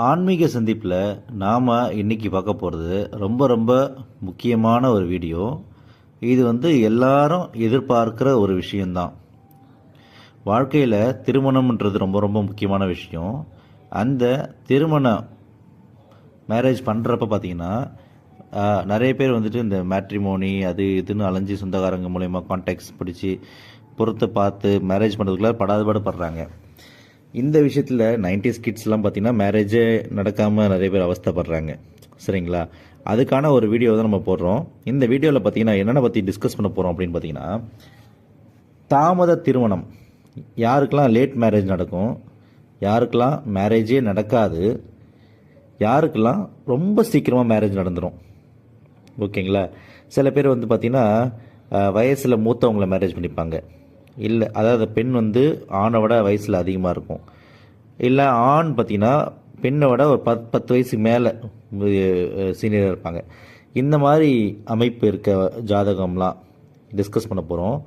ஆன்மீக சந்திப்பில் நாம் இன்றைக்கி பார்க்க போகிறது ரொம்ப ரொம்ப முக்கியமான ஒரு வீடியோ. இது எல்லாரும் எதிர்பார்க்குற ஒரு விஷயந்தான். வாழ்க்கையில் திருமணம்ன்றது ரொம்ப ரொம்ப முக்கியமான விஷயம். அந்த மேரேஜ் பண்ணுறப்ப பார்த்திங்கன்னா நிறைய பேர் இந்த மேட்ரிமோனி அது இதுன்னு அலைஞ்சி சொந்தக்காரங்க மூலயமா கான்டாக்ட்ஸ் பிடிச்சி பொறுத்து பார்த்து மேரேஜ் பண்ணுறதுக்குள்ள படாதபாடு படுறாங்க. இந்த விஷயத்தில் 90s கிட்ஸ்லாம் பார்த்திங்கன்னா மேரேஜே நடக்காமல் நிறைய பேர் அவஸ்தைப்படுறாங்க. சரிங்களா? அதுக்கான ஒரு வீடியோ தான் நம்ம போடுறோம். இந்த வீடியோவில் பார்த்திங்கன்னா என்னென்ன பற்றி டிஸ்கஸ் பண்ண போகிறோம் அப்படின்னு பார்த்திங்கன்னா, தாமத திருமணம் யாருக்கெல்லாம் லேட் மேரேஜ் நடக்கும், யாருக்கெல்லாம் மேரேஜே நடக்காது, யாருக்கெல்லாம் ரொம்ப சீக்கிரமாக மேரேஜ் நடந்துடும். ஓகேங்களா? சில பேர் பார்த்திங்கன்னா வயசில் மூத்தவங்களை மேரேஜ் பண்ணிப்பாங்க. இல்லை, அதாவது பெண் ஆணை விட வயசில் அதிகமாக இருக்கும். இல்லை ஆண் பார்த்திங்கன்னா பெண்ணை விட ஒரு 10 வயசுக்கு மேலே சீனியராக இருப்பாங்க. இந்த மாதிரி அமைப்பு இருக்க ஜாதகம்லாம் டிஸ்கஸ் பண்ண போகிறோம்.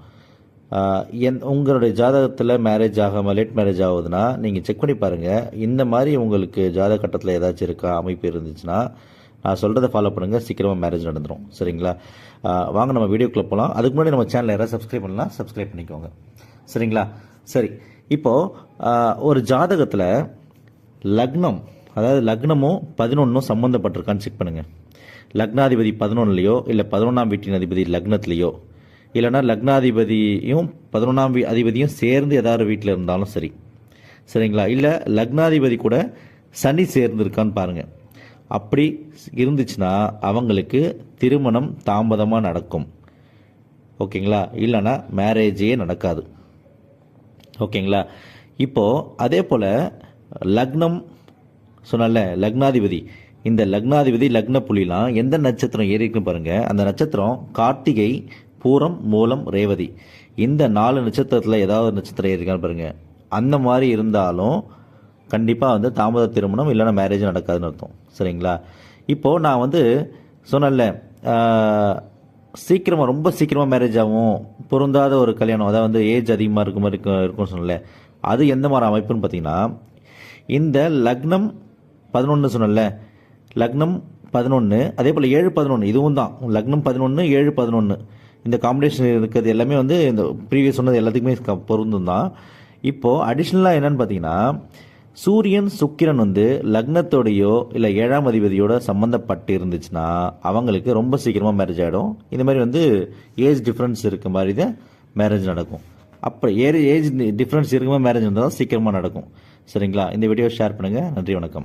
உங்களுடைய ஜாதகத்தில் மேரேஜ் ஆகாமல் லேட் மேரேஜ் ஆகுதுன்னா நீங்கள் செக் பண்ணி பாருங்கள். இந்த மாதிரி உங்களுக்கு ஜாதக கட்டத்தில் ஏதாச்சும் இருக்கா அமைப்பு இருந்துச்சுன்னா நான் சொல்கிறத ஃபாலோ பண்ணுங்கள், சீக்கிரமாக மேரேஜ் நடந்துடும். சரிங்களா? வாங்க நம்ம வீடியோக்குள்ளே போகலாம். அதுக்கு முன்னாடி நம்ம சேனல் யாராவது சப்ஸ்கிரைப் பண்ணலாம், சப்ஸ்கிரைப் பண்ணிக்கோங்க. சரிங்களா? சரி, இப்போது ஒரு ஜாதகத்தில் லக்னம், அதாவது லக்னமும் 11ம் சம்மந்தப்பட்டிருக்கான்னு செக் பண்ணுங்கள். லக்னாதிபதி 11லையோ இல்லை 11ஆம் வீட்டின் அதிபதி லக்னத்துலேயோ, இல்லைனா லக்னாதிபதியும் 11ஆம் அதிபதியும் சேர்ந்து ஏதாவது வீட்டில் இருந்தாலும் சரி. சரிங்களா? இல்லை லக்னாதிபதி கூட சனி சேர்ந்துருக்கான்னு பாருங்கள். அப்படி இருந்துச்சுன்னா அவங்களுக்கு திருமணம் தாமதமாக நடக்கும். ஓகேங்களா? இல்லைன்னா மேரேஜே நடக்காது. ஓகேங்களா? இப்போது அதே போல் லக்னம் சொன்னால லக்னாதிபதி, இந்த லக்னாதிபதி லக்ன புலிலாம் எந்த நட்சத்திரம் ஏறிக்குன்னு பாருங்கள். அந்த நட்சத்திரம் கார்த்திகை, பூரம், மூலம், ரேவதி. இந்த 4 நட்சத்திரத்தில் ஏதாவது நட்சத்திரம் ஏறிக்கான்னு பாருங்கள். அந்த மாதிரி இருந்தாலும் கண்டிப்பாக தாமத திருமணம் இல்லைன்னா மேரேஜ் நடக்காதுன்னு அர்த்தம். சரிங்களா? இப்போது நான் சொன்னேன்ல, சீக்கிரமாக ரொம்ப சீக்கிரமாக மேரேஜ் ஆகும், பொருந்தாத ஒரு கல்யாணம், அதாவது ஏஜ் அதிகமாக இருக்க மாதிரி இருக்கும்னு சொன்னல, அது எந்த மாதிரி அமைப்புன்னு பார்த்தீங்கன்னா, இந்த லக்னம் 11 சொன்னல, லக்னம் 11 அதே போல் 7, 11 இதுவும் தான். லக்னம் 11 7, 11 இந்த காம்பினேஷன் இருக்கிறது எல்லாமே இந்த ப்ரீவியஸ் சொன்னது எல்லாத்துக்குமே பொருந்தும் தான். இப்போது அடிஷ்னலாக என்னென்னு பார்த்தீங்கன்னா, சூரியன் சுக்கிரன் லக்னத்தோடையோ இல்லை 7ஆம் அதிபதியோட சம்மந்தப்பட்டு இருந்துச்சுன்னா அவங்களுக்கு ரொம்ப சீக்கிரமாக மேரேஜ் ஆகிடும். இந்த மாதிரி ஏஜ் டிஃப்ரென்ஸ் இருக்க மாதிரி தான் மேரேஜ் நடக்கும். அப்போ ஏஜ் டிஃப்ரென்ஸ் இருக்கும்போது மேரேஜ் இருந்தால் தான் சீக்கிரமாக நடக்கும். சரிங்களா? இந்த வீடியோ ஷேர் பண்ணுங்கள். நன்றி, வணக்கம்.